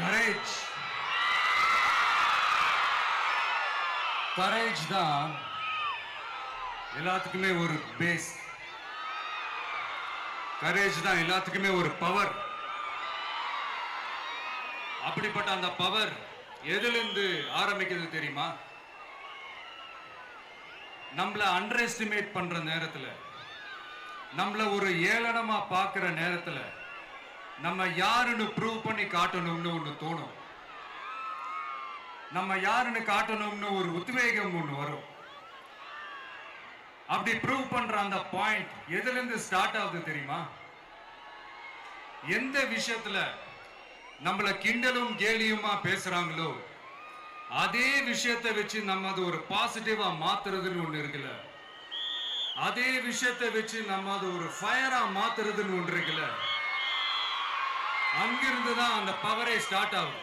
Courage courage தான் எல்லாத்துக்குமே ஒரு பேஸ். கரேஜ் தான் எல்லாத்துக்குமே ஒரு பவர். அப்படிப்பட்ட அந்த பவர் எதிலிருந்து ஆரம்பிக்கிறது தெரியுமா? நம்மள அண்டர் எஸ்டிமேட் பண்ற நேரத்துல, நம்மள ஒரு ஏளனமா பார்க்கிற நேரத்துல, நம்ம யாருன்னு ப்ரூவ் பண்ணி காட்டணும்னு ஒண்ணு தோணும். நம்ம யாருன்னு காட்டணும்னு ஒரு உத்வேகம் ஒண்ணு வரும். அப்படி ப்ரூவ் பண்ற அந்த பாயிண்ட் எதுல இருந்து ஸ்டார்ட் ஆகுது தெரியுமா? எந்த விஷயத்துல நம்மள கிண்டலும் கேலியுமா பேசுறாங்களோ அதே விஷயத்தை வச்சு நம்ம அது ஒரு பாசிட்டிவா மாத்துறதுன்னு ஒண்ணு இருக்குல்ல, அதே விஷயத்தை வச்சு நம்ம அது ஒரு ஃபயரா மாத்துறதுன்னு ஒன்று இருக்குல்ல, அங்கிருந்து தான் அந்த பவரே ஸ்டார்ட் ஆகும்.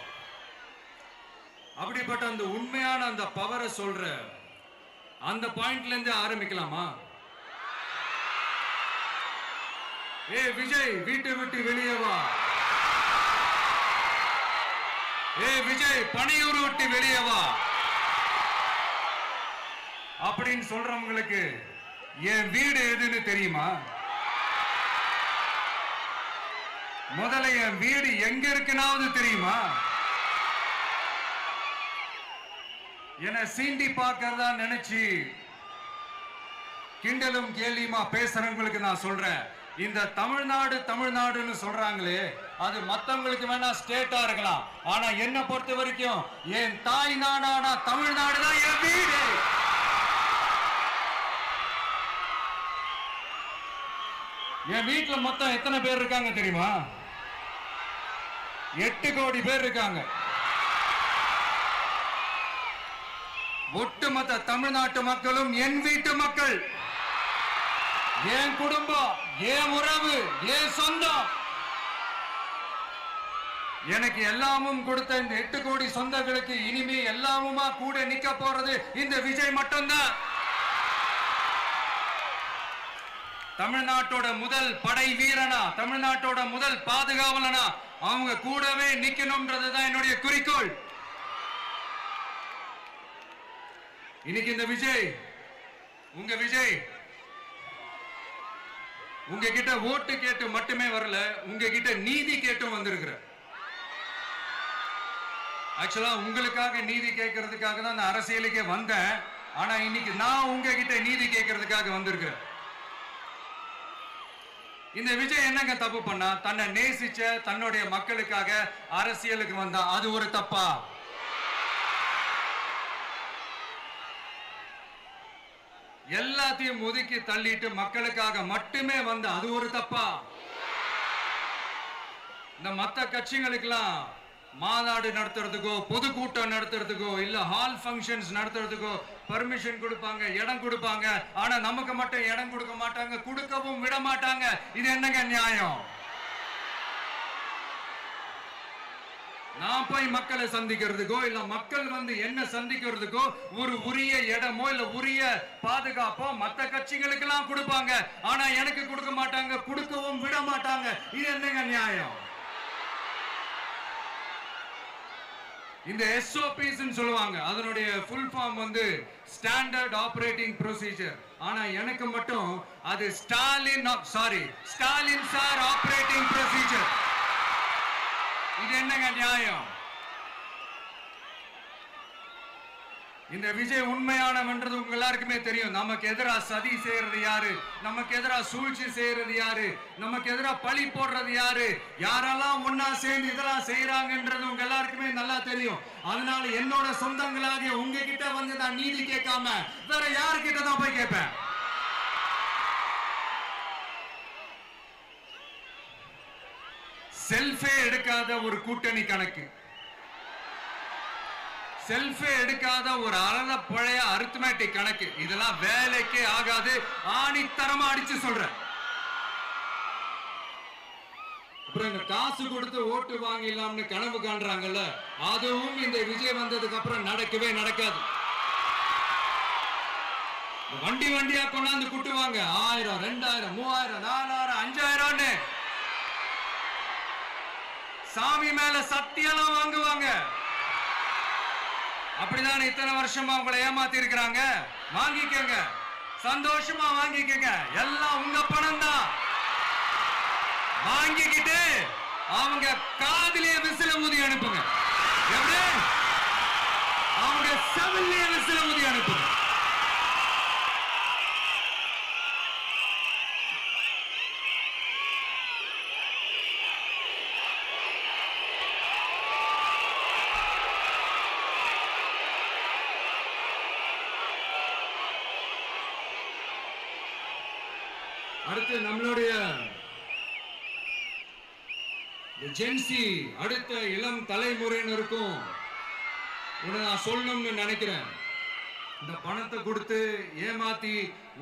அப்படிப்பட்ட அந்த உண்மையான அந்த பவரை சொல்ற அந்த பாயிண்ட்ல இருந்து ஆரம்பிக்கலாமா? ஏ விஜய், வீட்டை விட்டு வெளியே வா. ஏ விஜய், பணியூர் விட்டு வெளியே வா அப்படின்னு சொல்றவங்களுக்கு என் வீடு எதுன்னு தெரியுமா? முதல்ல என் வீடு எங்க இருக்குனாவது தெரியுமா? என சீண்டி பார்க்கறதா நினைச்சு கிண்டலும் கேலியுமா பேசுறவங்களுக்கு நான் சொல்றேன், இந்த தமிழ்நாடு தமிழ்நாடுன்னு சொல்றாங்களே, அது மத்தவங்களுக்கு வேணா ஸ்டேட்டா இருக்கலாம். ஆனா என்ன பொறுத்த வரைக்கும் என் தாய் நாடான தமிழ்நாடு தான் என் வீடு. என் வீட்டுல மொத்தம் எத்தனை பேர் இருக்காங்க தெரியுமா? 8 கோடி பேர் இருக்காங்க. ஒட்டுமொத்த தமிழ்நாட்டு மக்களும் என் வீட்டு மக்கள், என் குடும்பம், என் உறவு, என் சொந்தம். எனக்கு எல்லாமும் கொடுத்த இந்த 8 கோடி சொந்தங்களுக்கு இனிமே எல்லாமுமா கூட நிக்க போறது இந்த விஜய் மட்டும்தான். தமிழ்நாட்டோட முதல் படை வீரனா, தமிழ்நாட்டோட முதல் பாதுகாவலனா அவங்க கூடவே நிக்கணும்ன்றதுதான் என்னுடைய குறிக்கோள். இன்னைக்கு இந்த விஜய், உங்க விஜய் உங்ககிட்ட ஓட்டு கேட்டு மட்டுமே வரல, உங்ககிட்ட நீதி கேட்டும் வந்திருக்கிற. ஆக்சுவலா உங்களுக்காக நீதி கேட்கறதுக்காக தான் நான் அரசியலுக்கே வந்தேன். ஆனா இன்னைக்கு நான் உங்ககிட்ட நீதி கேட்கறதுக்காக வந்திருக்கிறேன். இந்த விஜய் என்னங்க தப்பு பண்ணா? தன்னை நேசிச்ச தன்னுடைய மக்களுக்காக அரசியலுக்கு வந்தா அது ஒரு தப்பா? எல்லாத்தையும் ஒதுக்கி தள்ளிட்டு மக்களுக்காக மட்டுமே வந்த அது ஒரு தப்பா? இந்த மத்த கட்சிகளுக்கெல்லாம் மாநாடு நடத்துறதுக்கோ பொதுக்கூட்டம் நடத்துறதுக்கோ இல்ல ஹால் ஃபங்க்ஷன்ஸ் நடத்துறதுக்கோ பர்மிஷன் கொடுப்பாங்க, இடம் கொடுப்பாங்க. ஆனா நமக்கு மட்டும் இடம் கொடுக்க மாட்டாங்க, கொடுக்கவும் விட மாட்டாங்க. இது என்னங்க நியாயம்? நான் போய் மக்களை சந்திக்கிறதுக்கோ இல்ல மக்கள் வந்து என்ன சந்திக்கிறதுக்கோ ஒரு உரிய இடமோ இல்ல உரிய பாதுகாப்போ மத்த கட்சிகளுக்கு எல்லாம் கொடுப்பாங்க. ஆனா எனக்கு கொடுக்க மாட்டாங்க, கொடுக்கவும் விட மாட்டாங்க. இது என்னங்க நியாயம்? இந்த SOPs சொல்லுவாங்க, அதனுடைய ஃபுல் ஃபார்ம் வந்து ஸ்டாண்டர்ட் ஆபரேட்டிங் ப்ரொசீஜர். ஆனா எனக்கு மட்டும் அது ஸ்டாலின் சார் ஆபரேட்டிங் ப்ரொசீஜர். இது என்னங்க நியாயம்? இந்த விஜய் உண்மையானவன்றது உங்க எல்லாருக்குமே தெரியும். நமக்கு எதிராக சதி செய்யறது யாரு, நமக்கு எதிராக சூழ்ச்சி செய்யறது யாரு, நமக்கு எதிராக பழி போடுறது யாரு, யாரெல்லாம் ஒன்னா சேர்ந்து இதெல்லாம் செய்யறாங்கன்றது உங்க எல்லாருக்குமே நல்லா தெரியும். அதனால என்னோட சொந்தங்களாகிய உங்ககிட்ட வந்து நான் நீதி கேட்காம வேற யாருக்கிட்ட தான் போய் கேட்பேன்? செல்ஃபே எடுக்காத ஒரு கூட்டணி கணக்கு, செல்ஃபே எடுக்காத ஒரு அறத பழைய அரித்மெட்டிக் கணக்கு, இதெல்லாம் வேலைக்கே ஆகாது. ஆணித்தரமா அடிச்சு சொல்றேன். அப்புறம் இந்த காசு கொடுத்து ஓட்டு வாங்கிடலாம்னு கனவு காண்றாங்கல்ல, அதுவும் இந்த விஜய் வந்ததுக்கு அப்புறம் நடக்கவே நடக்காது. வண்டி வண்டியா கொண்டாந்து குட்டுவாங்க. 1000, 2000, 3000, 4000, 5000. சாமி மேல சத்தியெல்லாம் வாங்குவாங்க. அப்படிதான் இத்தனை வருஷமா உங்களை ஏமாத்தி இருக்கிறாங்க. வாங்கிக்கங்க, சந்தோஷமா வாங்கிக்கங்க. எல்லாம் உங்க பணம் தான். வாங்கிக்கிட்டு அவங்க காதிலே விசில ஊதி அனுப்புங்க. எப்படி? அவங்க செவிலே விசில ஊதி அனுப்புங்க. அடுத்து நம்மளுடைய ஜென்சி அடுத்த இளம் தலைமுறையினருக்கும் நான் சொல்லணும்னு நினைக்கிறேன். இந்த பணத்தை கொடுத்து ஏமாத்தி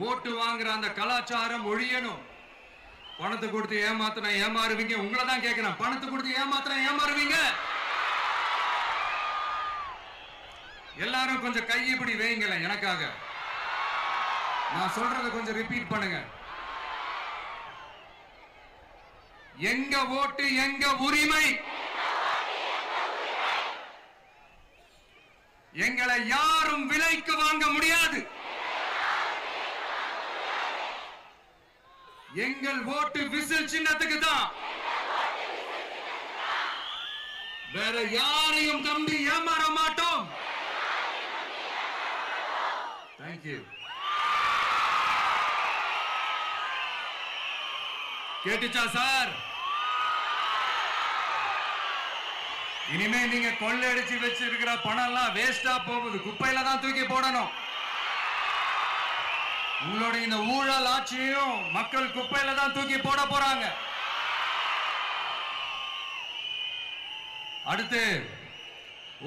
ஓட்டு வாங்குற அந்த கலாச்சாரம் ஒழியணும். பணத்தை கொடுத்து ஏமாத்தினா ஏமாறுவீங்க. உங்களை தான் கேட்கிறேன், பணத்தை கொடுத்து ஏமாத்தினா ஏமாறுவீங்க? எல்லாரும் கொஞ்சம் கையப்படி வைங்களேன் எனக்காக. நான் சொல்றதை கொஞ்சம் ரிப்பீட் பண்ணுங்க. எங்க ஓட்டு எங்க உரிமை. எங்களை யாரும் விலைக்கு வாங்க முடியாது. எங்கள் ஓட்டு விசில் சின்னத்துக்கு தான். வேற யாரையும் நம்பி ஏமாற மாட்டோம். தேங்க்யூ. கேட்டுச்சா சார்? இனிமே நீங்க கொள்ளையடிச்சு வச்சிருக்கிற பணம் எல்லாம் வேஸ்டா போகுது. குப்பையில தான் தூக்கி போடணும். உங்களுடைய இந்த ஊழல் ஆட்சியும் மக்கள் குப்பையில தான் தூக்கி போட போறாங்க. அடுத்து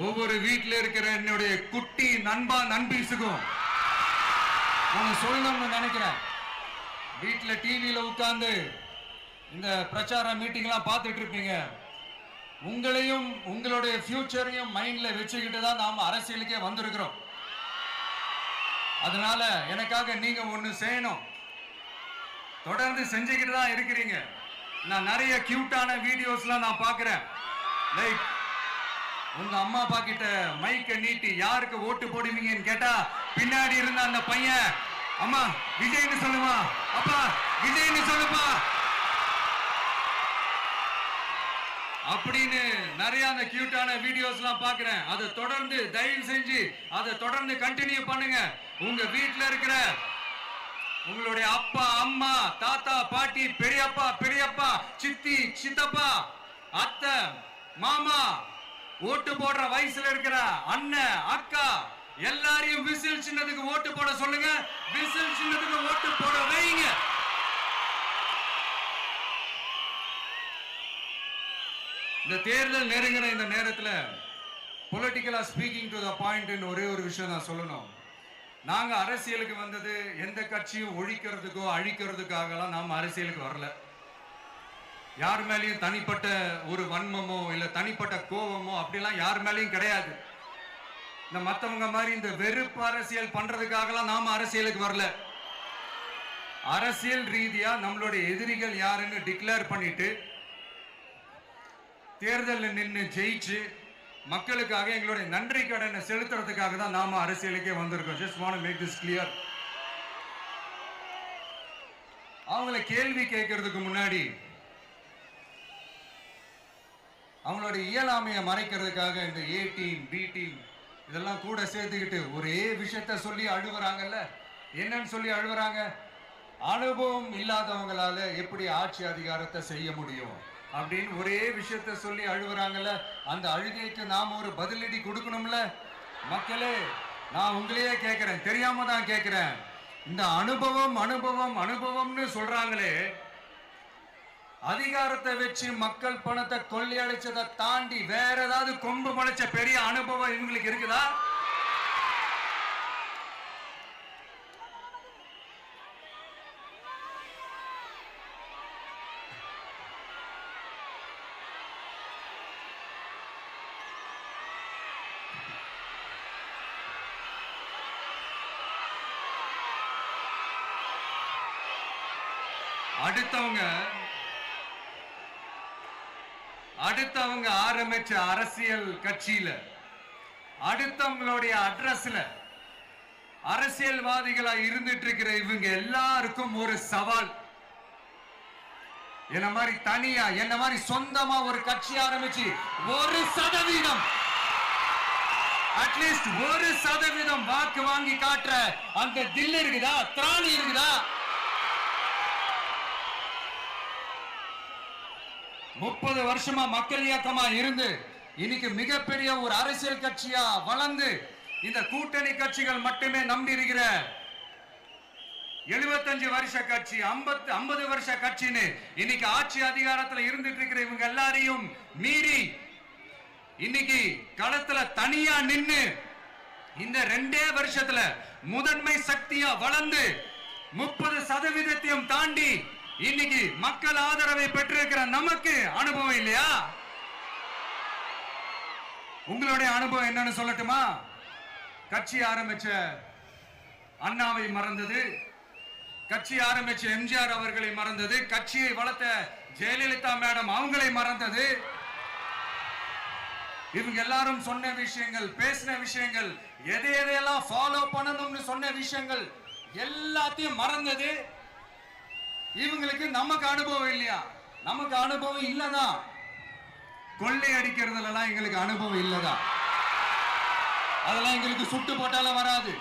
ஒவ்வொரு வீட்டில் இருக்கிற என்னுடைய குட்டி நண்பா நண்பீஸுக்கும் நான் சொல்லணும்னு நினைக்கிறேன். வீட்டில் டிவியில உட்கார்ந்து இந்த பிரச்சார மீட்டிங் எல்லாம் பார்த்துட்டு இருப்பீங்க. உங்களையும் உங்களுடைய ஃபியூச்சரையும் மைண்ட்ல வச்சுக்கிட்டு தான் நாம அரசியலுக்கே வந்திருக்கிறோம். அதனால எனக்காக நீங்க ஒண்ணு செய்யணும். தொடர்ந்து செஞ்சுக்கிட்டு தான் இருக்கிறீங்க. நான் நிறைய கியூட்டான வீடியோஸ்லாம் நான் பார்க்கிறேன். லைக் உங்க அம்மா அப்பா கிட்ட மைக்க நீட்டி யாருக்கு ஓட்டு போடுவீங்கன்னு கேட்டா பின்னாடி இருந்த அந்த பையன், அம்மா விஜய்னு சொல்லுமா, அப்பா விஜய்னு சொல்லுப்பா அப்படின்னு நிறைய அந்த கியூட்டான வீடியோஸ்லாம் பார்க்கிறேன். அதை தொடர்ந்து தயவு செஞ்சு அதை தொடர்ந்து கண்டினியூ பண்ணுங்க. உங்க வீட்டில் இருக்கிற உங்களுடைய அப்பா அம்மா தாத்தா பாட்டி பெரியப்பா பெரியப்பா சித்தி சித்தப்பா அத்தை மாமா ஓட்டு போடுற வயசுல இருக்கிற அண்ணன் அக்கா எல்லாரையும் விசில் சின்னத்துக்கு ஓட்டு போட சொல்லுங்க. விசில் சின்னத்துக்கு ஓட்டு போட வைங்க. இந்த தேர்தல் நெருங்கிற இந்த நேரத்தில் பொலிட்டிக்கலா ஸ்பீக்கிங் டு த பாயிண்ட் ஒரே ஒரு விஷயம் நான் சொல்லணும். நாங்க அரசியலுக்கு வந்தது எந்த கட்சியும் ஒழிக்கிறதுக்கோ அழிக்கிறதுக்காகலாம் நாம அரசியலுக்கு வரல. யார் மேலேயும் தனிப்பட்ட ஒரு வன்மமோ இல்ல தனிப்பட்ட கோபமோ அப்படிலாம் யார் மேலேயும் கிடையாது. இந்த மத்தவங்க மாதிரி இந்த வெறுப்பு அரசியல் பண்றதுக்காகலாம் நாம அரசியலுக்கு வரல. அரசியல் ரீதியா நம்மளுடைய எதிரிகள் யாருன்னு டிக்ளேர் பண்ணிட்டு தேர்தலில் நின்று ஜெயிச்சு மக்களுக்காக எங்களுடைய நன்றி கடனை செலுத்துறதுக்காக தான் நாம அரசியலுக்கே வந்திருக்கோம். Just want to make this clear. அவங்கள கேள்வி கேட்கறதுக்கு முன்னாடி அவங்களோட இயலாமையை மறைக்கிறதுக்காக இந்த ஏ டீம் பி டீம் இதெல்லாம் கூட சேர்த்துக்கிட்டு ஒரே விஷயத்த சொல்லி அழுவுறாங்கல்ல. என்னன்னு சொல்லி அழுவுறாங்க? அனுபவம் இல்லாதவங்களால எப்படி ஆட்சி அதிகாரத்தை செய்ய முடியும் அப்படின்னு ஒரே விஷயத்த சொல்லி அழுவுறாங்கல்ல. அந்த அழுகைக்கு நாம ஒரு பதிலடி கொடுக்கணும்ல. மக்களே, நான் உங்களையே கேட்கிறேன், தெரியாம தான் கேட்கிறேன். இந்த அனுபவம் அனுபவம் அனுபவம்னு சொல்றாங்களே, அதிகாரத்தை வச்சு மக்கள் பணத்தை கொள்ளையடிச்சதை தாண்டி வேற ஏதாவது கொம்பு முளைச்ச பெரிய அனுபவம் இவங்களுக்கு இருக்குதா? அடுத்தவங்க ஆரம்பிச்ச அரசியல் கட்சியில, அடுத்தவங்களுடைய அட்ரஸ்ல அரசியல்வாதிகளா இருந்துட்டு இருக்கிற இவங்க எல்லாருக்கும் ஒரு சவால். என்ன மாதிரி தனியா, என்ன மாதிரி சொந்தமா ஒரு கட்சி ஆரம்பிச்சு 1% அட்லீஸ்ட் 1% வாக்கு வாங்கி காட்டுற அந்த தில் இருக்குதா, திராணி இருக்குதா? 30 வருஷமா மக்கள் இயக்கமா இருந்து இன்னைக்கு மிகப்பெரிய ஒரு அரசியல் கட்சியா வளர்ந்து இந்த கூட்டணி கட்சிகள் மட்டுமே நம்பி இருக்கிற 75 வருஷ கட்சி, 50 வருஷ கட்சின்னு இன்னைக்கு ஆட்சி அதிகாரத்தில் இருந்துட்டு இருக்கிற இவங்க எல்லாரையும் மீறி இன்னைக்கு களத்துல தனியா நின்னு இந்த 2 வருஷத்துல முதன்மை சக்தியா வளர்ந்து 30% தாண்டி இன்னைக்கு மக்கள் ஆதரவை பெற்றிருக்கிற நமக்கு அனுபவம் இல்லையா? உங்களுடைய அனுபவம் என்னன்னு சொல்லட்டுமா? கட்சி ஆரம்பிச்ச அண்ணாவை மறந்தது, கட்சி ஆரம்பிச்ச எம்ஜிஆர் அவர்களை மறந்தது, கட்சியை வளர்த்த ஜெயலலிதா மேடம் அவங்களை மறந்தது. இவங்க எல்லாரும் சொன்ன விஷயங்கள், பேசின விஷயங்கள், எதையெல்லாம் ஃபாலோ பண்ணணும்னு சொன்ன விஷயங்கள் எல்லாத்தையும் மறந்தது. இவங்களுக்கு நமக்கு அனுபவம் இல்லையா? நமக்கு அனுபவம் இல்லதான். கொள்ளை அடிக்கிறதுல எங்களுக்கு அனுபவம் இல்லதான். அதெல்லாம் எங்களுக்கு சுட்டு போட்டாலும் வராது.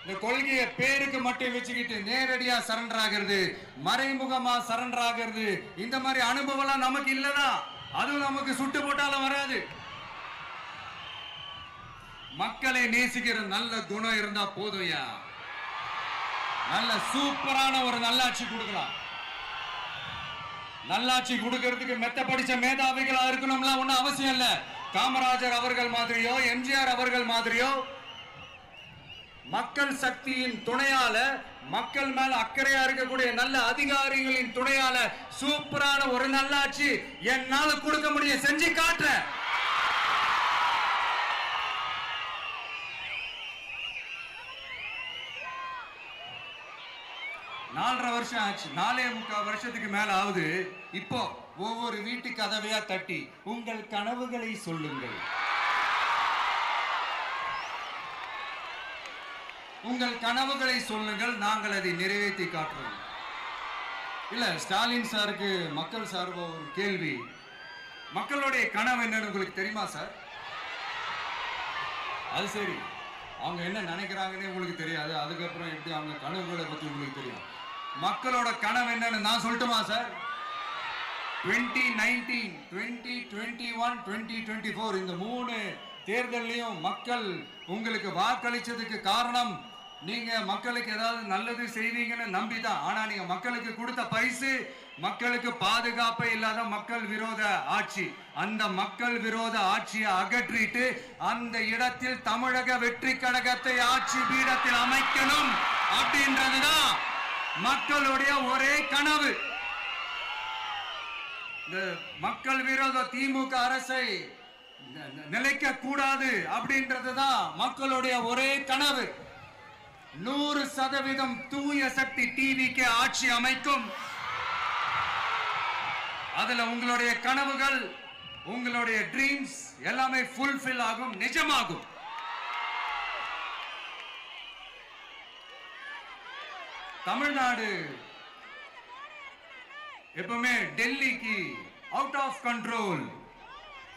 இந்த கொள்கையை பேருக்கு மட்டும் வச்சுக்கிட்டு நேரடியா சரண்டர் ஆகிறது, மறைமுகமா சரண்டர் ஆகிறது, இந்த மாதிரி அனுபவம் நமக்கு இல்லதான். அதுவும் நமக்கு சுட்டு போட்டாலும் வராது. மக்களை நேசிக்கிற நல்ல குணம் இருந்தா போதும்யா. நல்ல சூப்பரான ஒரு நல்லாட்சி கொடுக்கலாம். நல்லாட்சி கொடுக்கிறதுக்கு மெத்த படிச்ச மேதாவிகளா இருக்கணும்லாம் ஒன்னும் அவசியம் இல்ல. காமராஜர் அவர்கள் மாதிரியோ, எம்ஜிஆர் அவர்கள் மாதிரியோ மக்கள் சக்தியின் துணையால, மக்கள் மேல அக்கறையா இருக்கக்கூடிய நல்ல அதிகாரிகளின் துணையால சூப்பரான ஒரு நல்லாட்சி என்னால கொடுக்க முடியும், செஞ்சு காட்டுறேன். நாலரை வருஷம் ஆச்சு, 4.25 வருஷத்துக்கு மேல ஆகுது. இப்போ ஒவ்வொரு வீட்டு கதவையா தட்டி உங்கள் கனவுகளை சொல்லுங்கள், உங்கள் கனவுகளை சொல்லுங்கள், நாங்கள் அதை நிறைவேற்றி காட்டுறோம். இல்ல, ஸ்டாலின் சாருக்கு மக்கள் சார்பா ஒரு கேள்வி. மக்களுடைய கனவு என்னன்னு உங்களுக்கு தெரியுமா சார்? அது சரி, அவங்க என்ன நினைக்கிறாங்கன்னு உங்களுக்கு தெரியாது, அதுக்கப்புறம் எப்படி அவங்க கனவுகளை பத்தி உங்களுக்கு தெரியும். மக்களோட கனவு என்னன்னு நான் சொல்லட்டுமா சார்? 2019, 2021, 2024 இந்த 3 தேர்தலையும் மக்கள் உங்களுக்கு வாக்களிச்சதுக்கு காரணம் நீங்க மக்களுக்கு ஏதாவது நல்லது செய்வீங்கன்னு நம்பிதான். ஆனா நீங்க மக்களுக்கு கொடுத்த பரிசு மக்களுக்கு பாதுகாப்பே இல்லாத மக்கள் விரோத ஆட்சி. அந்த மக்கள் விரோத ஆட்சியை அகற்றிட்டு அந்த இடத்தில் தமிழக வெற்றி கழகத்தை ஆட்சி பீடத்தில் அமைக்கணும் அப்படின்றதுதான் மக்களுடைய ஒரே கனவு. இந்த மக்கள் விரோத திமுக அரசை நிலைக்க கூடாது அப்படின்றதுதான் மக்களுடைய ஒரே கனவு. 100% தூய சக்தி டிவிக்கு ஆட்சி அமைக்கும். அதுல உங்களுடைய கனவுகள், உங்களுடைய ட்ரீம்ஸ் எல்லாமே ஃபுல்ஃபில் ஆகும், நிஜமாகும். தமிழ்நாடு எப்பவுமே டெல்லிக்கு அவுட் ஆஃப் கண்ட்ரோல்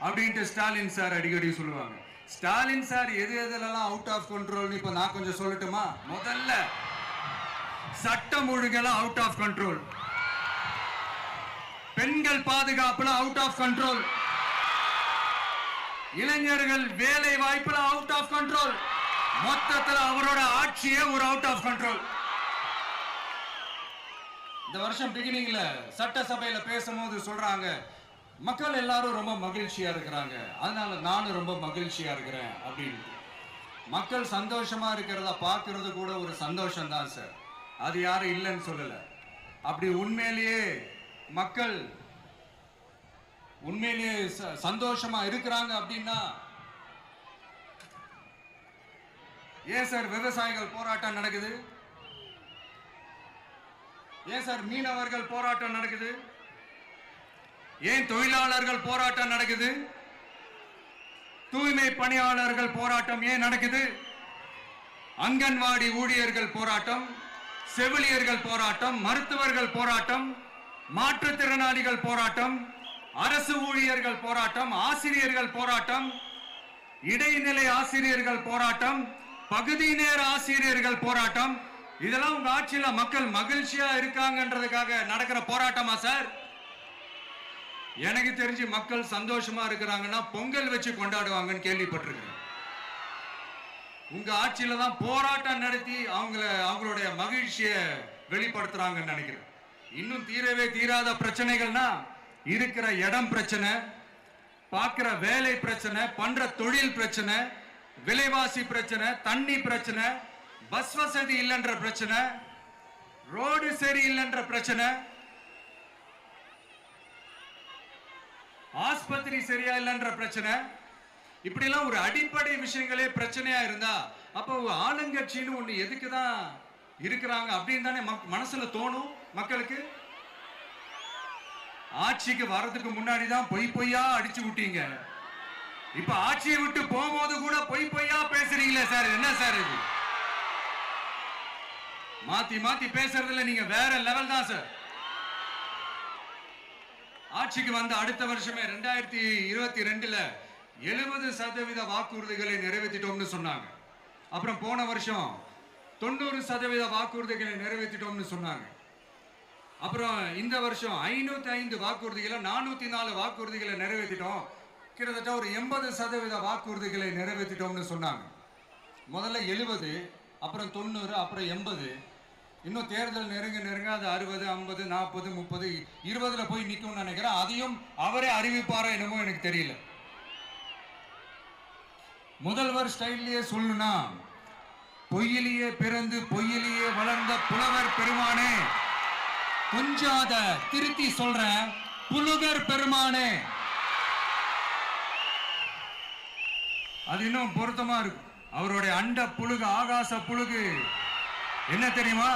அப்படின்ட்டு ஸ்டாலின் சார் அடிக்கடி சொல்லுவாங்க. ஸ்டாலின் சார் எது எதுலாம் அவுட் ஆஃப் கண்ட்ரோல் இப்ப நான் கொஞ்சம் சொல்லட்டுமா? முதல்ல சட்டம் ஒழுங்கெல்லாம் அவுட் ஆஃப் கண்ட்ரோல், பெண்கள் பாதுகாப்புல அவுட் ஆஃப் கண்ட்ரோல், இளைஞர்கள் வேலை வாய்ப்புல அவுட் ஆஃப் கண்ட்ரோல், மொத்தத்தில் அவரோட ஆட்சியே ஒரு அவுட் ஆஃப் கண்ட்ரோல். இந்த வருஷம் பிகினிங்ல சட்டசபையில பேசும்போது சொல்றாங்க, மக்கள் எல்லாரும் ரொம்ப மகிழ்ச்சியா இருக்கிறாங்க, அதனால நானும் ரொம்ப மகிழ்ச்சியா இருக்கிறேன் அப்படின்னு. மக்கள் சந்தோஷமா இருக்கிறத பார்க்கறது கூட ஒரு சந்தோஷம் தான் சார், அது யாரும் இல்லைன்னு சொல்லல. அப்படி உண்மையிலேயே மக்கள் உண்மையிலேயே சந்தோஷமா இருக்கிறாங்க அப்படின்னா ஏன் சார் விவசாயிகள் போராட்டம் நடக்குது? ஏன் சார் மீனவர்கள் போராட்டம் நடக்குது? ஏன் தொழிலாளர்கள் போராட்டம் நடக்குது? தூய்மை பணியாளர்கள் போராட்டம் ஏன் நடக்குது? அங்கன்வாடி ஊழியர்கள் போராட்டம், செவிலியர்கள் போராட்டம், மருத்துவர்கள் போராட்டம், மாற்றுத்திறனாளிகள் போராட்டம், அரசு ஊழியர்கள் போராட்டம், ஆசிரியர்கள் போராட்டம், இடைநிலை ஆசிரியர்கள் போராட்டம், பகுதி நேர ஆசிரியர்கள் போராட்டம். இதெல்லாம் உங்க ஆட்சியில மக்கள் மகிழ்ச்சியா இருக்காங்கன்றதுக்காக நடக்கிற போராட்டமா சார்? எனக்கு தெரிஞ்சு மக்கள் சந்தோஷமா இருக்கிறாங்கன்னா பொங்கல் வச்சு கொண்டாடுவாங்கன்னு கேள்விப்பட்டிருக்கிறேன். உங்க ஆட்சியில தான் போராட்டம் நடத்தி அவங்களுடைய மகிழ்ச்சியை வெளிப்படுத்துறாங்கன்னு நினைக்கிறேன். இன்னும் தீரவே தீராத பிரச்சனைகள்னா இருக்கிற இடம் பிரச்சனை, பார்க்கிற வேலை பிரச்சனை, பண்ற தொழில் பிரச்சனை, விலைவாசி பிரச்சனை, தண்ணி பிரச்சனை, பஸ் வசதி இல்லைன்ற பிரச்சனை, ரோடு சரி இல்லைன்ற பிரச்சனை, ஆஸ்பத்திரி சரியா இல்லைன்ற பிரச்சனை. இப்படி எல்லாம் ஒரு அடிப்படை விஷயங்களே பிரச்சனையா இருந்தா அப்போ ஆளுங்கட்சின்னு ஒண்ணு எதுக்குதான் இருக்கிறாங்க அப்படின்னு தானே மனசுல தோணும் மக்களுக்கு. ஆட்சிக்கு வர்றதுக்கு முன்னாடி தான் பொய் பொய்யா அடிச்சு விட்டீங்க. இப்ப ஆட்சியை விட்டு போகும்போது கூட பொய் பொய்யா பேசுறீங்களே சார், என்ன சார் இது? மாத்தி மாத்தி பேசுறதுல நீங்க வேற லெவல் தான் சார். ஆட்சிக்கு வந்த அடுத்த வருஷமே 2022ல 70% வாக்குறுதிகளை நிறைவேற்றிட்டோம்னு சொன்னாங்க. அப்புறம் போன வருஷம் 90% வாக்குறுதிகளை நிறைவேற்றிட்டோம்னு சொன்னாங்க. அப்புறம் இந்த வருஷம் 505 வாக்குறுதிகளை 404 வாக்குறுதிகளை நிறைவேற்றிட்டோம். கிட்டத்தட்ட ஒரு 80% வாக்குறுதிகளை நிறைவேற்றிட்டோம்னு சொன்னாங்க. முதல்ல 70, அப்புறம் 90, அப்புறம் 80. இன்னும் தேர்தல் நெருங்க அது 60, 50, 40, 30, 20ல போய் நிற்கும்னு நினைக்கிறேன். அதையும் அவரே அறிவிப்பாரோ என்னமோ எனக்கு தெரியல. முதல்வர் ஸ்டைல்லையே சொல்லணும்னா, பொய்யிலேயே பிறந்து பொய்யிலேயே வளர்ந்த புலவர் பெருமானே, கொஞ்சம் அத திருத்தி சொல்றேன், புலுகர் பெருமானே. அது இன்னும் பொருத்தமா இருக்கும். அவருடைய அண்ட புழுகு, ஆகாச புழுகு என்ன தெரியுமா?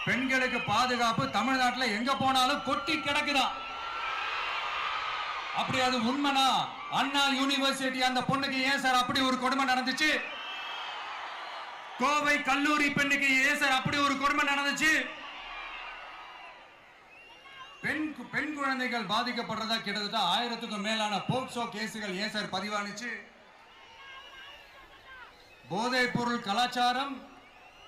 பெண்களுக்கு பாதுகாப்பு தமிழ்நாட்டில் எங்க போனாலும் கொட்டி கிடக்குதான். அப்படி அது உண்மைனா அண்ணா யூனிவர்சிட்டி அந்த பொண்ணுக்கு ஏன் சார் அப்படி ஒரு கொடுமை நடந்துச்சு? கோவை கல்லூரி பெண்ணுக்கு ஏன் சார் அப்படி ஒரு கொடுமை நடந்துச்சு? பெண் குழந்தைகள் பாதிக்கப்படுறதா கிட்டத்தட்ட 1000க்கும் மேலான போக்சோ கேசுகள் ஏன் சார் பதிவானுச்சு? போதைப் பொருள் கலாச்சாரம்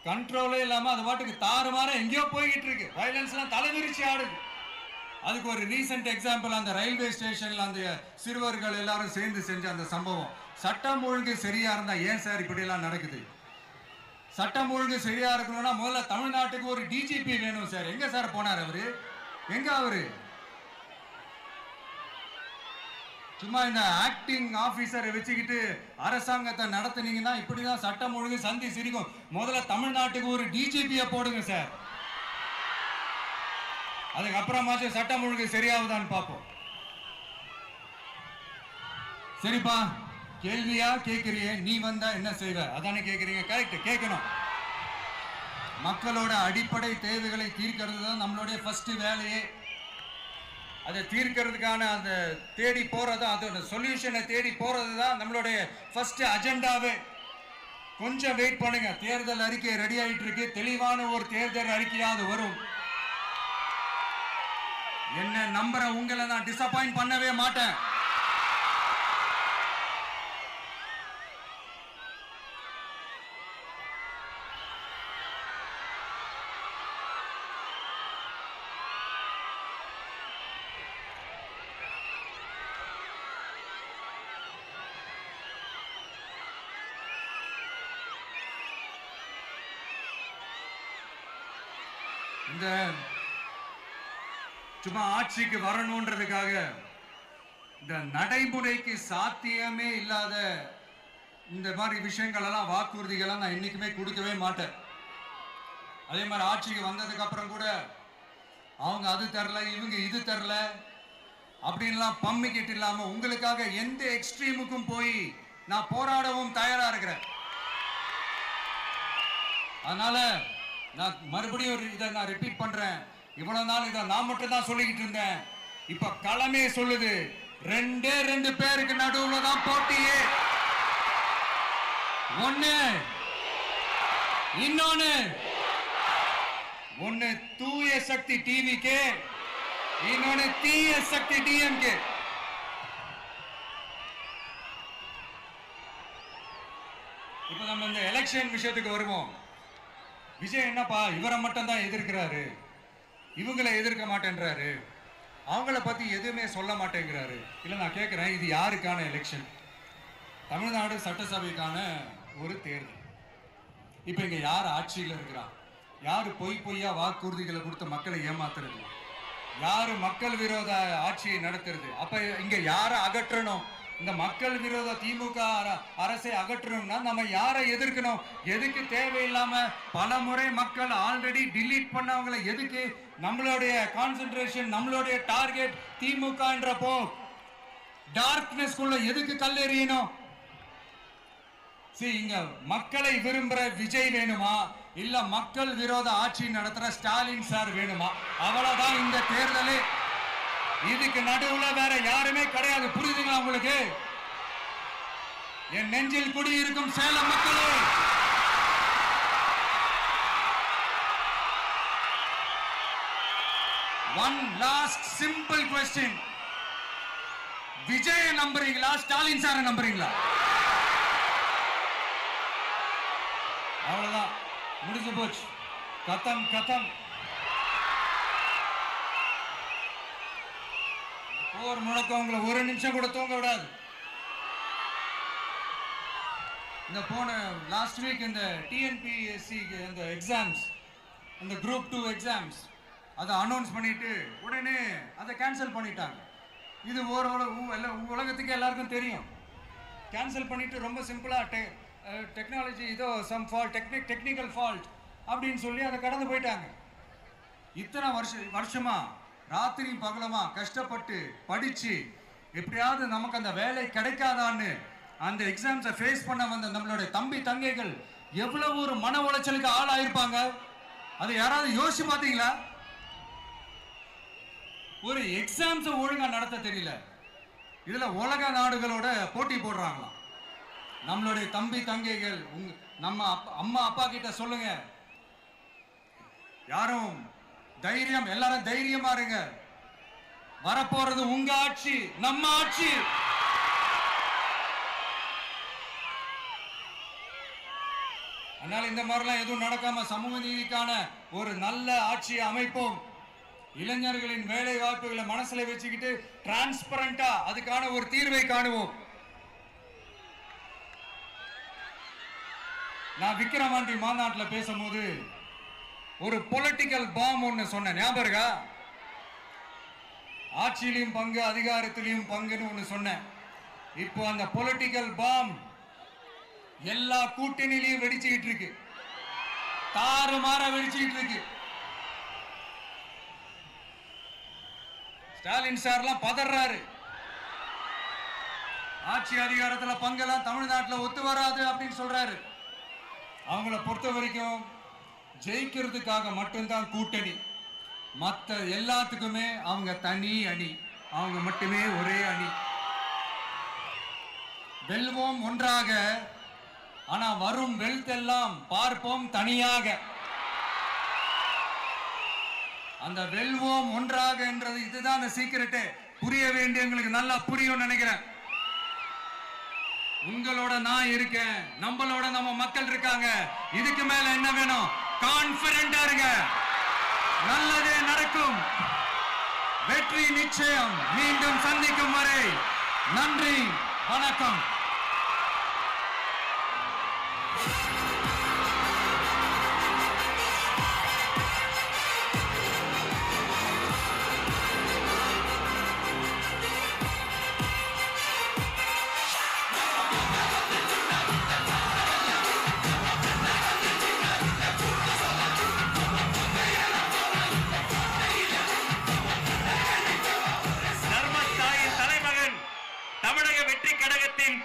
கண்ட்ரோலே இல்லாம அது பாட்டுக்கு தாறுமாற எங்கேயோ போய்கிட்டு இருக்கு. வயலன்ஸ் எல்லாம் தலைவிரிச்சு ஆடுது. அதுக்கு ஒரு ரீசெண்ட் எக்ஸாம்பிள் அந்த ரயில்வே ஸ்டேஷன்ல அந்த சிறுவர்கள் எல்லாரும் சேர்ந்து செஞ்ச அந்த சம்பவம். சட்டம் ஒழுங்கு சரியா இருந்தா ஏன் சார் இப்படி எல்லாம் நடக்குது? சட்டம் ஒழுங்கு சரியா இருக்கணும்னா முதல்ல தமிழ்நாட்டுக்கு ஒரு டிஜிபி வேணும் சார். எங்க சார் போனார் அவரு? எங்க அவரு? சும்மா இந்த ஆக்டிங் ஆபீசரை வச்சுக்கிட்டு அரசாங்கத்தை நடத்துனீங்கன்னா இப்படிதான் சட்டம் ஒழுங்கு சந்தி சிரிக்கும். முதல்ல தமிழ்நாட்டுக்கு ஒரு டிஜிபியை போடுங்க சார். அதுக்கப்புறமாச்சும் சட்டம் ஒழுங்கு சரியாகுதான்னு பார்ப்போம். சரிப்பா, கேள்வியா கேட்கிறியே, நீ வந்தா என்ன செய்வ அதானே கேட்கிறீங்க. கரெக்ட், கேட்கணும். மக்களோட அடிப்படை தேவைகளை தீர்க்கிறது தான் நம்மளுடைய ஃபர்ஸ்ட் வேலையே. அதை தீர்க்கிறதுக்கான அந்த தேடி போறது, அதோட சொல்யூஷனை தேடி போறது தான் நம்மளுடைய ஃபர்ஸ்ட் அஜெண்டாவே. கொஞ்சம் வெயிட் பண்ணுங்க, தேர்தல் அறிக்கை ரெடி ஆயிட்டு இருக்கு. தெளிவான ஒரு தேர்தல் அறிக்கையாவது வரும். என்ன நம்புற உங்களை நான் டிசப்பாயிண்ட் பண்ணவே மாட்டேன். இந்த சும்மா ஆட்சிக்கு வரணும்ன்றதுக்காக இந்த நடைமுறைக்கு சாத்தியமே இல்லாத இந்த மாதிரி விஷயங்கள் எல்லாம், வாக்குறுதிகளை நான் என்னைக்குமே கொடுக்கவே மாட்டேன். அதே மாதிரி ஆட்சிக்கு வந்ததுக்கு அப்புறம் கூட அவங்க அது தரல, இவங்க இது தரல அப்படின்லாம் பம்மிக்கிட்டு இல்லாம உங்களுக்காக எந்த எக்ஸ்ட்ரீமுக்கும் போய் நான் போராடவும் தயாரா இருக்கிறேன். அதனால நான் மறுபடியும் இதை நான் ரிப்பீட் பண்றேன். இவ்வளவு நாள் இதை நான் மட்டும் தான் சொல்லிக்கிட்டு இருந்தேன். இப்ப களமே சொல்லுது, ரெண்டே ரெண்டு பேருக்கு நடுவுல தான் போட்டியே. ஒண்ணு இன்னொன்னு, ஒண்ணு தூய சக்தி டிவிக்கு, இன்னொன்னு தீய சக்தி டிஎம்கே. இப்ப நம்ம இந்த எலெக்ஷன் விஷயத்துக்கு வருவோம். விஜய் என்னப்பா இவரை மட்டும் தான் எதிர்க்கிறாரு, இவங்களை எதிர்க்க மாட்டேன்றாரு, அவங்கள பத்தி எதுவுமே சொல்ல மாட்டேங்கிறாரு. இல்ல நான் கேட்கிறேன், இது யாருக்கான எலெக்ஷன்? தமிழ்நாடு சட்டசபைக்கான ஒரு தேர்தல். இப்ப இங்க யார் ஆட்சியில் இருக்கிறா? யாரு பொய்யா வாக்குறுதிகளை கொடுத்து மக்களை ஏமாத்துறது? யாரு மக்கள் விரோத ஆட்சியை நடத்துறது? அப்ப இங்க யாரை அகற்றணும்? இந்த மக்கள் விரோத திமுக அரசை அகற்றணும்னா நம்ம யாரை எதிர்க்கணும்? எதுக்கு தேவையில்லாம பல முறை மக்கள் ஆல்ரெடி டிலீட் பண்ணவங்களை எதுக்கு? நம்மளுடைய கான்சென்ட்ரேஷன், நம்மளுடைய டார்கெட் திமுகன்றப்போ டார்க்னஸ் குள்ள எதுக்கு கல்லெறியணும்? இங்க மக்களை விரும்புற விஜய் வேணுமா, இல்ல மக்கள் விரோத ஆட்சி நடத்துற ஸ்டாலின் சார் வேணுமா? அவ்வளவுதான் இந்த தேர்தலே. இதுக்கு நடுவுல வேற யாருமே கிடையாது. புரியுதுங்களா உங்களுக்கு? என் நெஞ்சில் குடியிருக்கும் சேலம் மக்களே, one last simple question. Vijay நம்புறீங்களா, ஸ்டாலின் சாரை நம்புறீங்களா? அவ்வளவுதான், முடிஞ்சு போச்சு. கதம் கதம். போர் முழக்கம் உங்களை ஒரு நிமிஷம் கூட தூங்க விடாது. இந்த போன லாஸ்ட் வீக் இந்த டிஎன்பிஎஸ்சி இந்த எக்ஸாம்ஸ், இந்த குரூப் 2 எக்ஸாம்ஸ் அதை அனௌன்ஸ் பண்ணிட்டு உடனே அதை கேன்சல் பண்ணிட்டாங்க. இது உலகத்துக்கு எல்லாருக்கும் தெரியும். கேன்சல் பண்ணிட்டு ரொம்ப சிம்பிளா டெக்னாலஜி இதோ சம் ஃபால்ட், டெக்னிக்கல் ஃபால்ட் அப்படின்னு சொல்லி அதை கடந்து போயிட்டாங்க. இத்தனை வருஷமா ராத்திரி பகலமா கஷ்டப்பட்டு படிச்சு எப்படியாவது நமக்கு அந்த வேலை கிடைக்காதான்னு அந்த எக்ஸாம்ஸை ஃபேஸ் பண்ண வந்த நம்மளுடைய தம்பி தங்கைகள் எவ்வளவு ஒரு மன உளைச்சலுக்கு ஆளாயிருப்பாங்க. அதை யாராவது யோசிச்சு பார்த்தீங்களா? ஒரு எக்ஸாம்ஸை ஒழுங்கா நடத்த தெரியல, இதுல உலக நாடுகளோட போட்டி போடுறாங்களாம். நம்மளுடைய தம்பி தங்கைகள், நம்ம அம்மா அப்பா கிட்ட சொல்லுங்க, யாரும் தைரியம், எல்லாரும் தைரியமா இருங்க. வரப்போறது உங்க ஆட்சி, நம்ம ஆட்சி. அதனால இந்த மாதிரிலாம் எதுவும் நடக்காம சமூக நீதிக்கான ஒரு நல்ல ஆட்சியை அமைப்போம். இளைஞர்களின் வேலை வாய்ப்புகளை மனசுல வச்சுக்கிட்டு டிரான்ஸ்பரண்டா அதுக்கான ஒரு தீர்வை காணுவோம். நான் விக்கிரவாண்டி மாநாட்டில் பேசும்போது ஒரு பொலிட்டிக்கல் பாம் ஒன்னு சொன்ன ஞாபகம் இருக்கா? ஆட்சியிலையும் பங்கு, அதிகாரத்திலையும் பங்குன்னு ஒன்னு சொன்னேன். இப்போ அந்த பொலிட்டிக்கல் பாம் எல்லா கூட்டணியிலையும் வெடிச்சுக்கிட்டு இருக்கு, தாறுமாற வெடிச்சுக்கிட்டு இருக்கு. ஸ்டாலின் சார்லாம் பதறாரு. ஆட்சி அதிகாரத்துல பங்கெல்லாம் தமிழ்நாட்டில் ஒத்து வராது அப்படின்னு சொல்றாரு. அவங்கள பொறுத்த வரைக்கும் ஜெயிக்கிறதுக்காக மட்டும்தான் கூட்டணி, மற்ற எல்லாத்துக்குமே அவங்க தனி அணி, அவங்க மட்டுமே ஒரே அணி. வெல்வோம் ஒன்றாக, ஆனா வரும் வெல்த் எல்லாம் பார்ப்போம் தனியாக. அந்த வெல்வோம் ஒன்றாக என்றது இதுதான் அந்த சீக்கிரட்டே. புரிய வேண்டியவங்களுக்கு நல்லா புரியும் நினைக்கிறேன். உங்களோட நான் இருக்கேன், நம்மளோட நம்ம மக்கள் இருக்காங்க. இதுக்கு மேல என்ன வேணும்? கான்பிடென்டா இருங்க, நல்லதே நடக்கும், வெற்றி நிச்சயம். மீண்டும் சந்திக்கும் வரை நன்றி, வணக்கம். தமிழக வெற்றி கழகத்தின்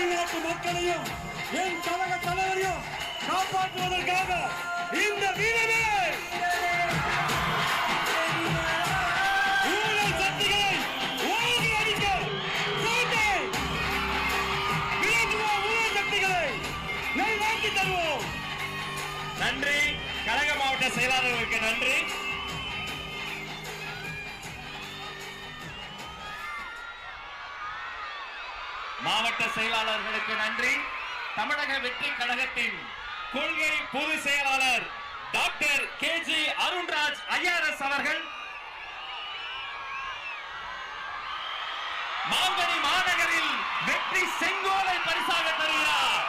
தமிழ்நாட்டு மக்களையும் என் கழக தலைவரையும் காப்பாற்றுவதற்காக இந்த வீரமே ஊழல் சக்திகளை ஓங்கி அடிக்க கோட்டை விளக்குவோம். ஊழல் சக்திகளை நல்வாக்கி தருவோம். நன்றி. கழக மாவட்ட செயலாளர்களுக்கு நன்றி. மாவட்ட செயலாளர்களுக்கு நன்றி. தமிழக வெற்றி கழகத்தின் கொள்கை பொதுச் செயலாளர் டாக்டர் KG அருண்ராஜ் IRS அவர்கள் மாங்கனி மாநகரில் வெற்றி செங்கோலை பரிசாக தருகிறார்.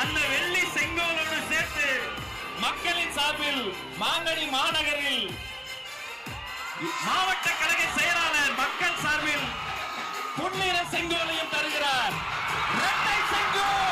அந்த வெள்ளி செங்கோலோடு சேர்த்து மக்களின் சார்பில் மாங்கனி மாநகரில் மாவட்ட கழக செயலாளர் மக்கள் சார்பில் பொன்னிற செங்கோலையும் தருகிறார். இரட்டை செங்கோல்.